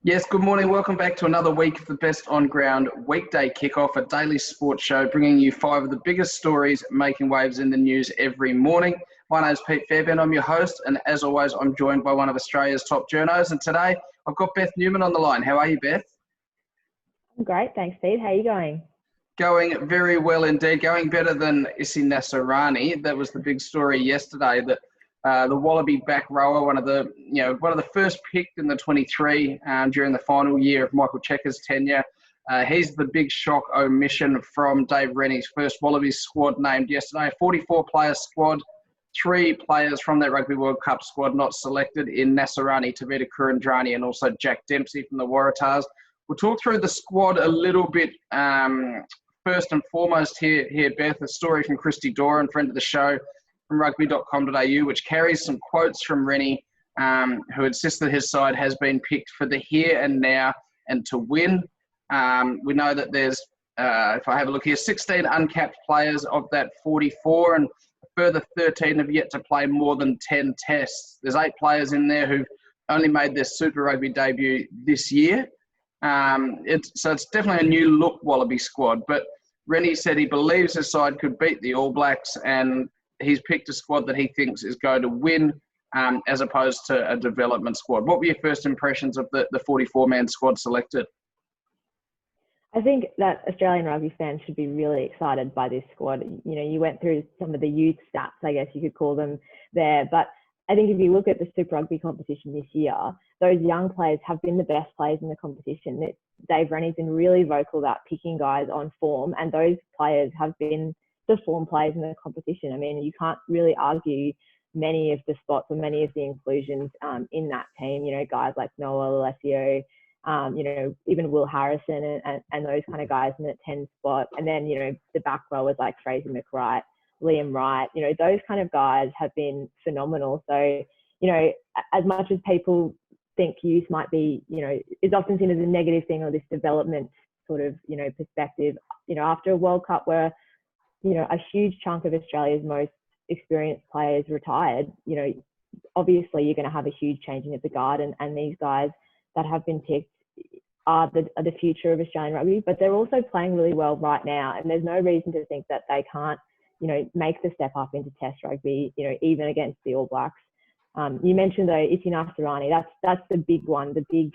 Yes, good morning. Welcome back to another week of the best On Ground Weekday Kickoff, a daily sports show bringing you 5 of the biggest stories making waves in the news every morning. My name is Pete Fairbairn. I'm your host, and as always, I'm joined by one of Australia's top journos. And today, I've got Beth Newman on the line. How are you, Beth? I'm great, thanks, Pete. How are you going? Going very well indeed. Going better than Isi Nassarani. That was the big story yesterday. That the Wallaby back rower, one of the first picked in the 23 during the final year of Michael Checker's tenure. He's the big shock omission from Dave Rennie's first Wallabies squad named yesterday. A 44-player squad, 3 players from that Rugby World Cup squad not selected in Nassarani, Tavita Kurandrani, and also Jack Dempsey from the Waratahs. We'll talk through the squad a little bit. First and foremost here, Beth, a story from Christy Doran, friend of the show, from rugby.com.au, which carries some quotes from Rennie, who insists that his side has been picked for the here and now and to win. We know that there's, if I have a look here, 16 uncapped players of that 44, and a further 13 have yet to play more than 10 tests. There's 8 players in there who've only made their Super Rugby debut this year. So it's definitely a new look Wallaby squad, but Rennie said he believes his side could beat the All Blacks, and he's picked a squad that he thinks is going to win, as opposed to a development squad. What were your first impressions of the 44-man squad selected? I think that Australian rugby fans should be really excited by this squad. You know, you went through some of the youth stats, I guess you could call them there, but I think if you look at the Super Rugby competition this year, those young players have been the best players in the competition. Dave Rennie's been really vocal about picking guys on form, and those players have been the form players in the competition. I mean, you can't really argue many of the spots or many of the inclusions in that team. You know, guys like Noah Alessio, even Will Harrison and those kind of guys in the 10 spot. And then, the back rowers like Fraser McWright, Liam Wright, those kind of guys have been phenomenal. So, as much as people think youth might be, is often seen as a negative thing, or this development sort of, perspective, after a World Cup where, a huge chunk of Australia's most experienced players retired, obviously you're going to have a huge changing of the guard, and these guys that have been picked are the future of Australian rugby, but they're also playing really well right now, and there's no reason to think that they can't, make the step up into Test rugby, even against the All Blacks. You mentioned though, Isi Nassarani, that's the big one, the big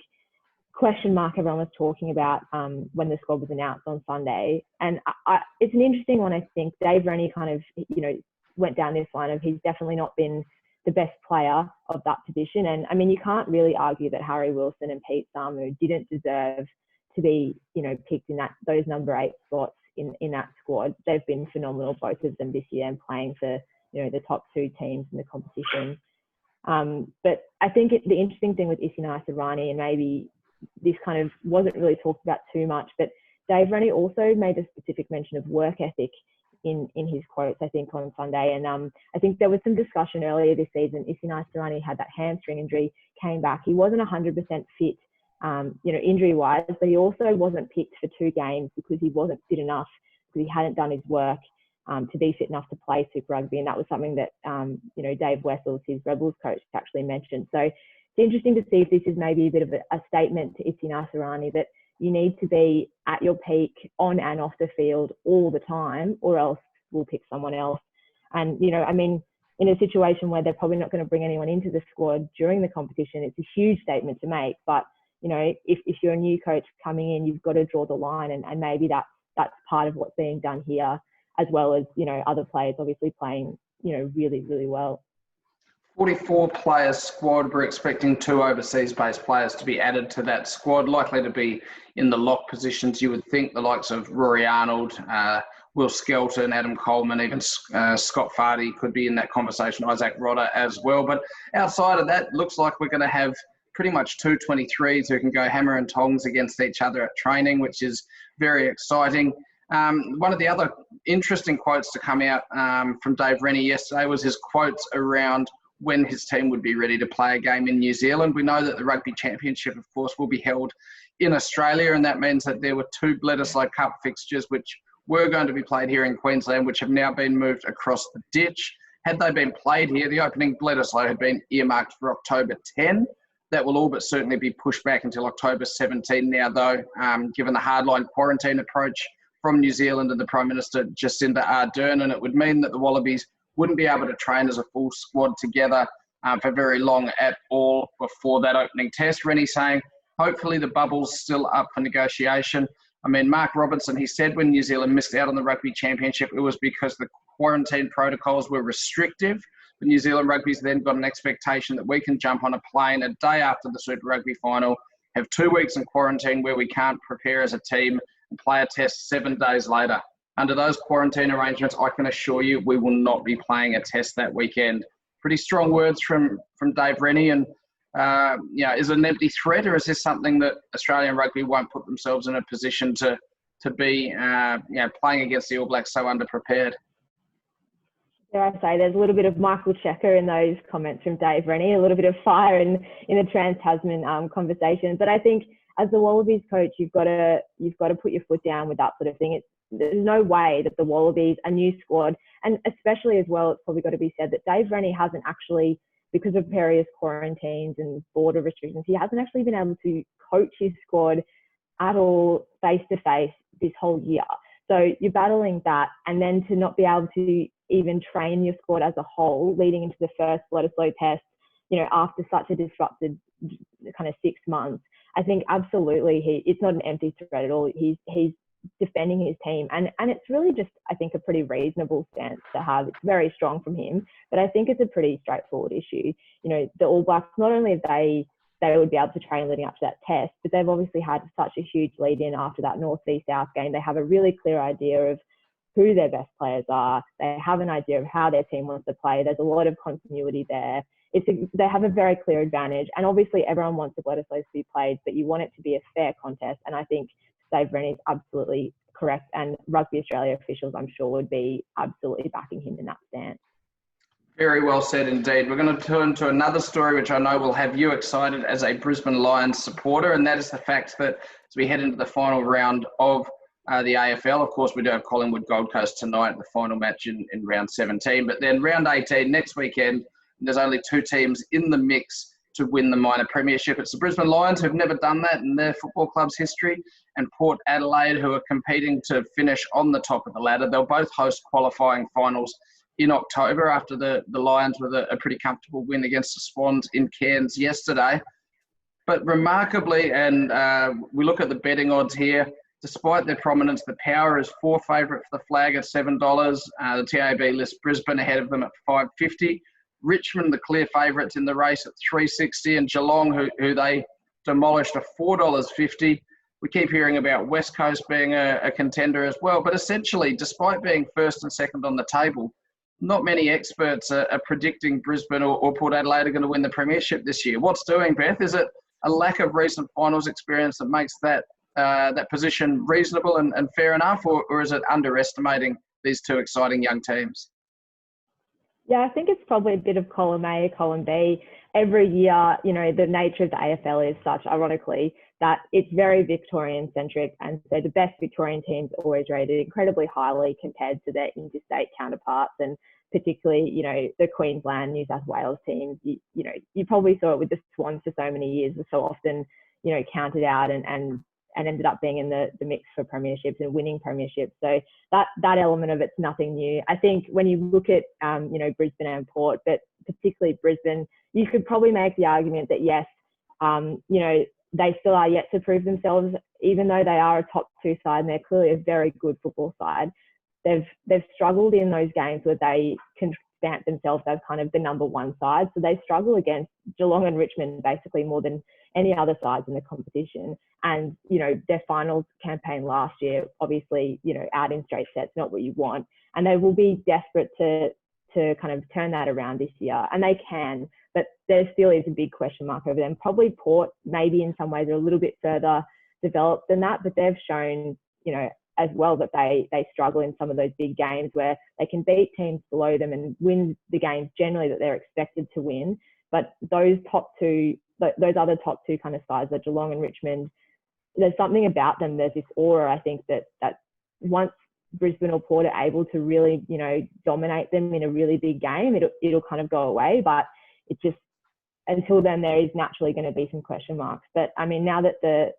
question mark everyone was talking about when the squad was announced on Sunday. And it's an interesting one. I think Dave Rennie kind of, went down this line of he's definitely not been the best player of that position. And I mean, you can't really argue that Harry Wilson and Pete Samu didn't deserve to be, picked in those number 8 spots in that squad. They've been phenomenal, both of them this year, and playing for, the top 2 teams in the competition. But I think the interesting thing with Isi Nassarani, and maybe this kind of wasn't really talked about too much, but Dave Rennie also made a specific mention of work ethic in his quotes, I think, on Sunday. And I think there was some discussion earlier this season. Isi Nassarani had that hamstring injury, came back. He wasn't 100% fit, injury-wise, but he also wasn't picked for 2 games because he wasn't fit enough, because he hadn't done his work to be fit enough to play Super Rugby. And that was something that, Dave Wessels, his Rebels coach, actually mentioned. So it's interesting to see if this is maybe a bit of a statement to Isi Nassarani that you need to be at your peak on and off the field all the time, or else we'll pick someone else. And, in a situation where they're probably not going to bring anyone into the squad during the competition, it's a huge statement to make. But, if you're a new coach coming in, you've got to draw the line, and maybe that's part of what's being done here, as well as, other players obviously playing, really, really well. 44-player squad. We're expecting 2 overseas-based players to be added to that squad, likely to be in the lock positions. You would think the likes of Rory Arnold, Will Skelton, Adam Coleman, even Scott Fardy could be in that conversation, Isaac Rodder as well. But outside of that, looks like we're going to have pretty much 2 23s who can go hammer and tongs against each other at training, which is very exciting. One of the other interesting quotes to come out from Dave Rennie yesterday was his quotes around when his team would be ready to play a game in New Zealand. We know that the Rugby Championship, of course, will be held in Australia, and that means that there were 2 Bledisloe Cup fixtures which were going to be played here in Queensland, which have now been moved across the ditch. Had they been played here, the opening Bledisloe had been earmarked for October 10. That will all but certainly be pushed back until October 17 now, though, given the hardline quarantine approach from New Zealand and the Prime Minister, Jacinda Ardern. And it would mean that the Wallabies wouldn't be able to train as a full squad together for very long at all before that opening test. Rennie saying, hopefully the bubble's still up for negotiation. I mean, Mark Robinson, he said when New Zealand missed out on the Rugby Championship, it was because the quarantine protocols were restrictive. The New Zealand Rugby's then got an expectation that we can jump on a plane a day after the Super Rugby final, have 2 weeks in quarantine where we can't prepare as a team and play a test 7 days later. Under those quarantine arrangements, I can assure you we will not be playing a test that weekend. Pretty strong words from Dave Rennie. And, is it an empty threat, or is this something that Australian Rugby won't put themselves in a position to be playing against the All Blacks so underprepared? Dare I say, there's a little bit of Michael Checker in those comments from Dave Rennie, a little bit of fire in the Trans-Tasman conversation. But I think as the Wallabies coach, you've got to put your foot down with that sort of thing. There's no way that the Wallabies, a new squad, and especially as well, it's probably got to be said that Dave Rennie hasn't actually, because of various quarantines and border restrictions, he hasn't actually been able to coach his squad at all face-to-face this whole year. So you're battling that, and then to not be able to even train your squad as a whole leading into the first Bledisloe test, after such a disrupted kind of 6 months, I think absolutely it's not an empty threat at all. He's defending his team, and it's really just, I think, a pretty reasonable stance to have. It's very strong from him, but I think it's a pretty straightforward issue. The All Blacks, not only have they would be able to train leading up to that test, but they've obviously had such a huge lead in after that North v South game. They have a really clear idea of who their best players are. They have an idea of how their team wants to play. There's a lot of continuity there. They have a very clear advantage. And obviously everyone wants the Bledisloe to be played, but you want it to be a fair contest. And I think Dave Rennie is absolutely correct. And Rugby Australia officials, I'm sure, would be absolutely backing him in that stance. Very well said indeed. We're going to turn to another story which I know will have you excited as a Brisbane Lions supporter, and that is the fact that as we head into the final round of the AFL, of course, we do have Collingwood Gold Coast tonight, the final match in round 17, but then round 18 next weekend, there's only 2 teams in the mix to win the minor premiership. It's the Brisbane Lions, who've never done that in their football club's history, and Port Adelaide, who are competing to finish on the top of the ladder. They'll both host qualifying finals in October after the Lions with a pretty comfortable win against the Swans in Cairns yesterday. But remarkably, and we look at the betting odds here, despite their prominence, the Power is 4 favourite for the flag at $7. The TAB lists Brisbane ahead of them at $5.50. Richmond, the clear favourites in the race at $3.60, and Geelong, who they demolished, at $4.50. We keep hearing about West Coast being a contender as well, but essentially, despite being first and second on the table, not many experts are predicting Brisbane or Port Adelaide are going to win the premiership this year. What's doing, Beth? Is it a lack of recent finals experience that makes that position reasonable and fair enough, or is it underestimating these 2 exciting young teams? Yeah, I think it's probably a bit of column A, column B. Every year, the nature of the AFL is such, ironically, that it's very Victorian-centric, and so the best Victorian teams are always rated incredibly highly compared to their interstate counterparts, and particularly, the Queensland, New South Wales teams. You probably saw it with the Swans for so many years, were so often, counted out and ended up being in the mix for premierships and winning premierships. So that element of it's nothing new. I think when you look at, Brisbane and Port, but particularly Brisbane, you could probably make the argument that yes, they still are yet to prove themselves, even though they are a top 2 side and they're clearly a very good football side. They've struggled in those games where they can stamp themselves as kind of the number 1 side. So they struggle against Geelong and Richmond basically more than any other sides in the competition. And, their finals campaign last year, obviously, out in straight sets, not what you want. And they will be desperate to kind of turn that around this year. And they can, but there still is a big question mark over them. Probably Port, maybe in some ways, are a little bit further developed than that, but they've shown, as well that they struggle in some of those big games where they can beat teams below them and win the games generally that they're expected to win. But those other top 2 kind of sides, like Geelong and Richmond, there's something about them. There's this aura, I think, that once Brisbane or Port are able to really, dominate them in a really big game, it'll kind of go away. But it just, until then, there is naturally going to be some question marks. But I mean, now that the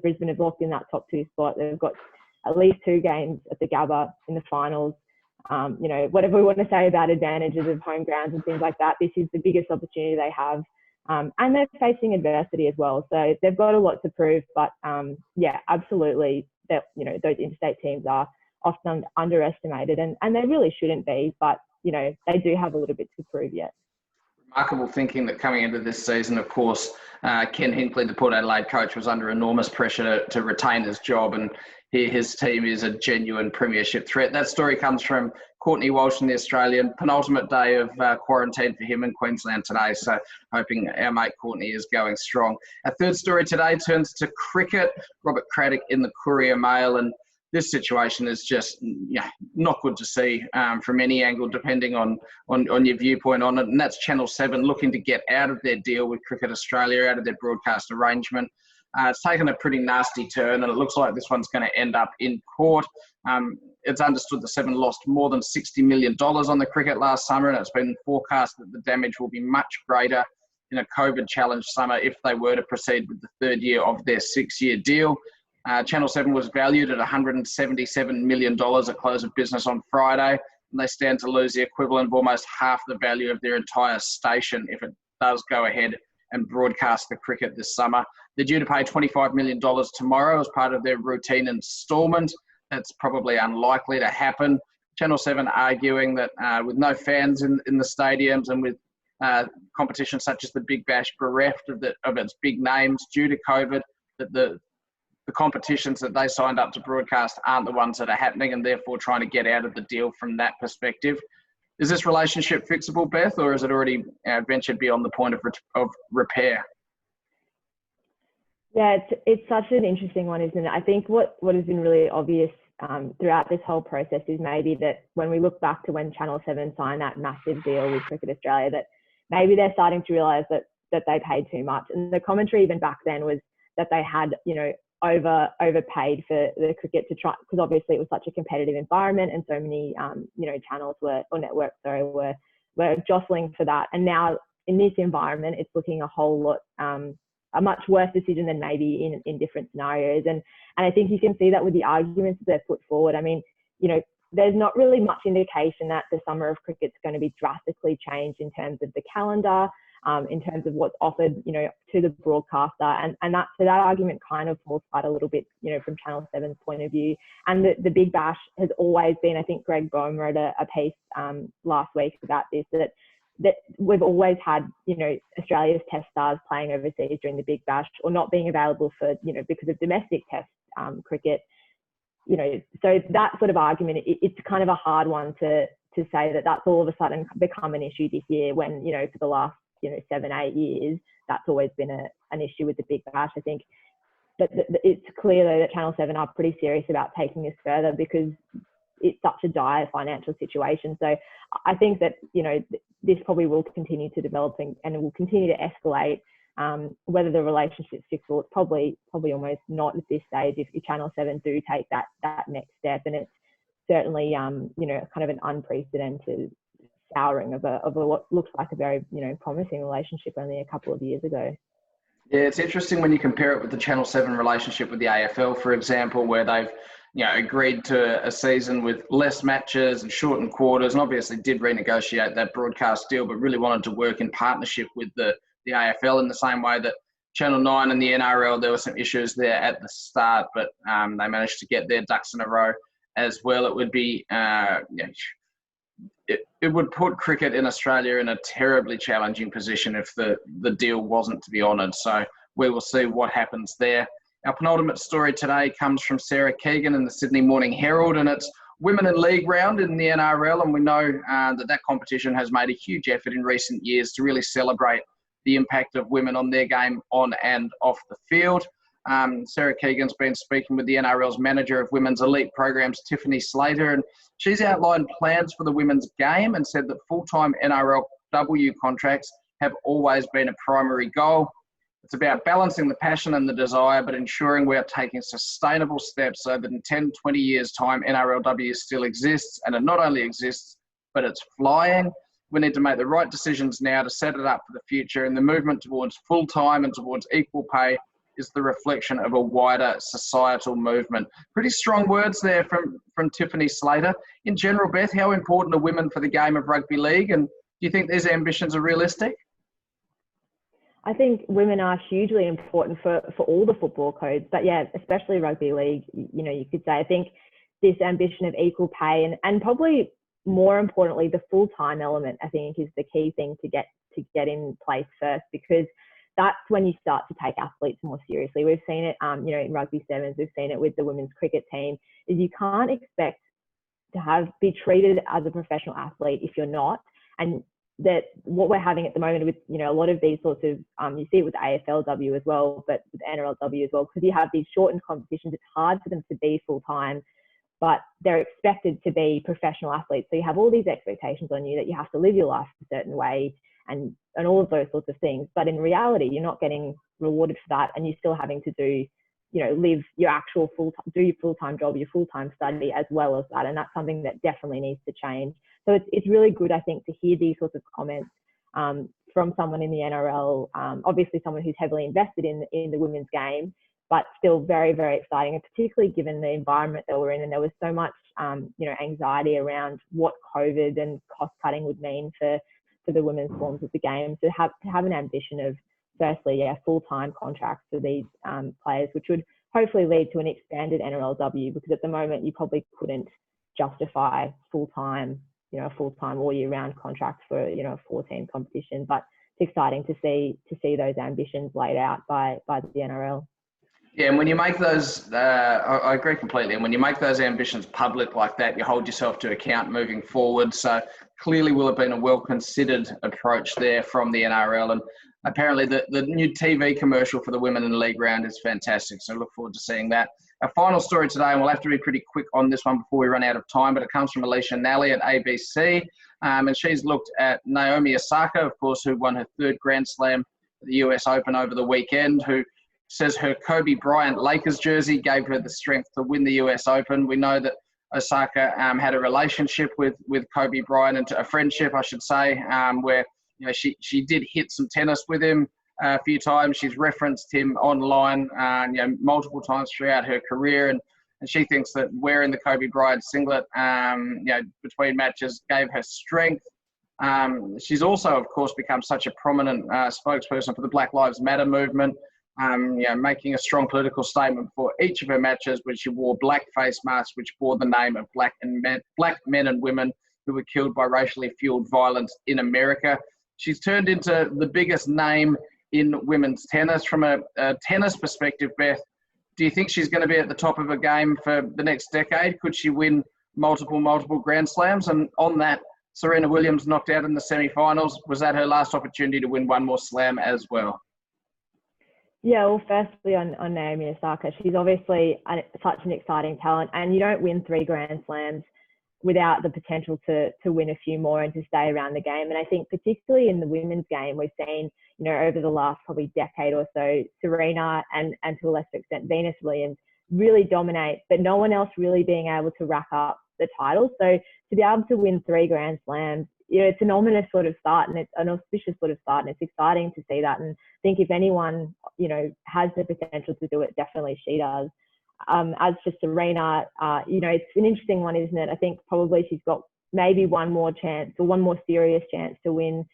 Brisbane have locked in that top 2 spot, they've got at least 2 games at the Gabba in the finals. Whatever we want to say about advantages of home grounds and things like that, this is the biggest opportunity they have. And they're facing adversity as well. So they've got a lot to prove. But yeah, absolutely, that those interstate teams are often underestimated, and they really shouldn't be. But they do have a little bit to prove yet. Remarkable thinking that coming into this season, of course, Ken Hinkley, the Port Adelaide coach, was under enormous pressure to retain his job, and his team is a genuine premiership threat. That story comes from Courtney Walsh in the Australian. Penultimate day of quarantine for him in Queensland today, so hoping our mate Courtney is going strong. Our third story today turns to cricket. Robert Craddock in the Courier Mail, and this situation is just not good to see from any angle, depending on your viewpoint on it. And that's Channel 7 looking to get out of their deal with Cricket Australia, out of their broadcast arrangement. It's taken a pretty nasty turn, and it looks like this one's going to end up in court. It's understood the Seven lost more than $60 million on the cricket last summer, and it's been forecast that the damage will be much greater in a COVID-challenged summer if they were to proceed with the third year of their 6-year deal. Channel 7 was valued at $177 million at close of business on Friday, and they stand to lose the equivalent of almost half the value of their entire station if it does go ahead and broadcast the cricket this summer. They're due to pay $25 million tomorrow as part of their routine instalment. That's probably unlikely to happen. Channel 7 arguing that with no fans in the stadiums and with competitions such as the Big Bash bereft of its big names due to COVID, that the competitions that they signed up to broadcast aren't the ones that are happening, and therefore trying to get out of the deal from that perspective. Is this relationship fixable, Beth, or is it already ventured beyond the point of repair? Yeah, it's such an interesting one, isn't it? I think what has been really obvious throughout this whole process is maybe that when we look back to when Channel 7 signed that massive deal with Cricket Australia, that maybe they're starting to realise that they paid too much. And the commentary even back then was that they had, overpaid for the cricket to try, because obviously it was such a competitive environment and so many channels networks were jostling for that. And now in this environment, it's looking a whole lot a much worse decision than maybe in different scenarios. And I think you can see that with the arguments that they've put forward. I mean, there's not really much indication that the summer of cricket's going to be drastically changed in terms of the calendar, in terms of what's offered, to the broadcaster. And that argument kind of falls apart a little bit, from Channel 7's point of view. And the Big Bash has always been, I think Greg Boehm wrote a piece last week about this, that we've always had, Australia's test stars playing overseas during the Big Bash or not being available for, because of domestic test cricket. So that sort of argument, it's kind of a hard one to say that that's all of a sudden become an issue this year when, for the last 7-8 years, that's always been an issue with the Big Bash. I think that it's clear though that Channel 7 are pretty serious about taking this further because it's such a dire financial situation. So I think that, this probably will continue to develop and it will continue to escalate. Whether the relationship's fixable, it's probably almost not at this stage if Channel 7 do take that next step. And it's certainly, kind of an unprecedented souring of what looks like a very, promising relationship only a couple of years ago. Yeah, it's interesting when you compare it with the Channel 7 relationship with the AFL, for example, where they've agreed to a season with less matches and shortened quarters, and obviously did renegotiate that broadcast deal, but really wanted to work in partnership with the AFL in the same way that Channel 9 and the NRL, there were some issues there at the start, but they managed to get their ducks in a row as well. It would be, it would put cricket in Australia in a terribly challenging position if the deal wasn't to be honoured. So we will see what happens there. Our penultimate story today comes from Sarah Keegan in the Sydney Morning Herald, and it's Women in League round in the NRL. And we know that competition has made a huge effort in recent years to really celebrate the impact of women on their game on and off the field. Sarah Keegan's been speaking with the NRL's manager of women's elite programs, Tiffany Slater, and she's outlined plans for the women's game and said that full-time NRLW contracts have always been a primary goal. It's about balancing the passion and the desire, but ensuring we are taking sustainable steps so that in 10, 20 years' time, NRLW still exists, and it not only exists, but it's flying. We need to make the right decisions now to set it up for the future, and the movement towards full-time and towards equal pay is the reflection of a wider societal movement. Pretty strong words there from Tiffany Slater. In general, Beth, how important are women for the game of rugby league, and do you think these ambitions are realistic? I think women are hugely important for all the football codes, but yeah, especially rugby league, you know, you could say. I think this ambition of equal pay and probably more importantly, the full-time element, I think, is the key thing to get in place first, because that's when you start to take athletes more seriously. We've seen it, you know, in rugby sevens, we've seen it with the women's cricket team, is you can't expect to be treated as a professional athlete if you're not. And that what we're having at the moment with, you know, a lot of these sorts of, you see it with AFLW as well, but with NRLW as well, because you have these shortened competitions, it's hard for them to be full-time, but they're expected to be professional athletes. So you have all these expectations on you that you have to live your life a certain way and all of those sorts of things. But in reality, you're not getting rewarded for that, and you're still having to do, you know, live your actual do your full-time job, your full-time study as well as that. And that's something that definitely needs to change. So it's really good, I think, to hear these sorts of comments from someone in the NRL, obviously someone who's heavily invested in the women's game, but still very, very exciting, and particularly given the environment that we're in. And there was so much, you know, anxiety around what COVID and cost cutting would mean for the women's forms of the game. So to have an ambition of, firstly, yeah, full-time contracts for these players, which would hopefully lead to an expanded NRLW, because at the moment you probably couldn't justify full-time, you know, a full-time all year round contract for, you know, a 14 competition. But it's exciting to see those ambitions laid out by the NRL. Yeah, and when you make those, I agree completely. And when you make those ambitions public like that, you hold yourself to account moving forward. So clearly will have been a well-considered approach there from the NRL. And apparently the new TV commercial for the Women in the League round is fantastic. So look forward to seeing that. Our final story today, and we'll have to be pretty quick on this one before we run out of time, but it comes from Alicia Nally at ABC. And she's looked at Naomi Osaka, of course, who won her third Grand Slam at the US Open over the weekend, who says her Kobe Bryant Lakers jersey gave her the strength to win the US Open. We know that Osaka had a relationship with Kobe Bryant, and a friendship, I should say, where, you know, she did hit some tennis with him a few times. She's referenced him online, you know, multiple times throughout her career, and she thinks that wearing the Kobe Bryant singlet, you know, between matches gave her strength. She's also, of course, become such a prominent spokesperson for the Black Lives Matter movement. You know, making a strong political statement for each of her matches, where she wore black face masks which bore the name of black men and women who were killed by racially fueled violence in America. She's turned into the biggest name in women's tennis. From a tennis perspective, Beth, do you think she's going to be at the top of her game for the next decade? Could she win multiple Grand Slams? And on that, Serena Williams knocked out in the semi-finals. Was that her last opportunity to win one more slam as well? Yeah, well, firstly on Naomi Osaka, she's obviously such an exciting talent, and you don't win 3 Grand Slams without the potential to win a few more and to stay around the game. And I think particularly in the women's game, we've seen, you know, over the last probably decade or so, Serena and to a lesser extent Venus Williams really dominate, but no one else really being able to rack up the titles. So to be able to win 3 Grand Slams, you know, it's an ominous sort of start, and it's an auspicious sort of start, and it's exciting to see that. And I think if anyone, you know, has the potential to do it, definitely she does. As for Serena, you know, it's an interesting one, isn't it? I think probably she's got maybe one more chance, or one more serious chance to win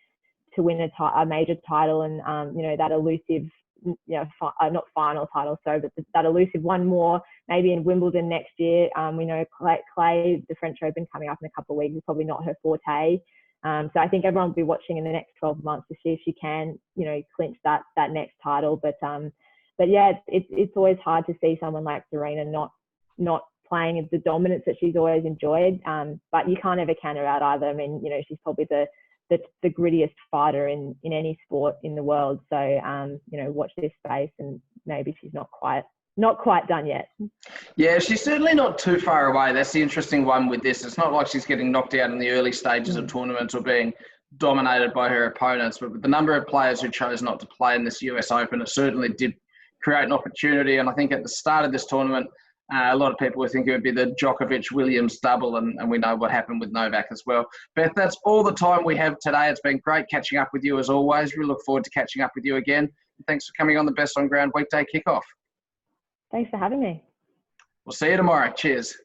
a major title, and you know, that elusive, you know, not final title, sorry, but that elusive one more, maybe in Wimbledon next year. We know Clay, the French Open coming up in a couple of weeks, is probably not her forte. So I think everyone will be watching in the next 12 months to see if she can, you know, clinch that next title. But yeah, it's always hard to see someone like Serena not playing the dominance that she's always enjoyed. But you can't ever count her out either. I mean, you know, she's probably the grittiest fighter in any sport in the world. So you know, watch this space, and maybe she's not quite done yet. Yeah, she's certainly not too far away. That's the interesting one with this. It's not like she's getting knocked out in the early stages of tournaments or being dominated by her opponents. But with the number of players who chose not to play in this US Open, it certainly did create an opportunity. And I think at the start of this tournament, A lot of people would think it would be the Djokovic-Williams double, and we know what happened with Novak as well. Beth, that's all the time we have today. It's been great catching up with you as always. We look forward to catching up with you again. Thanks for coming on the Best On Ground Weekday Kickoff. Thanks for having me. We'll see you tomorrow. Cheers.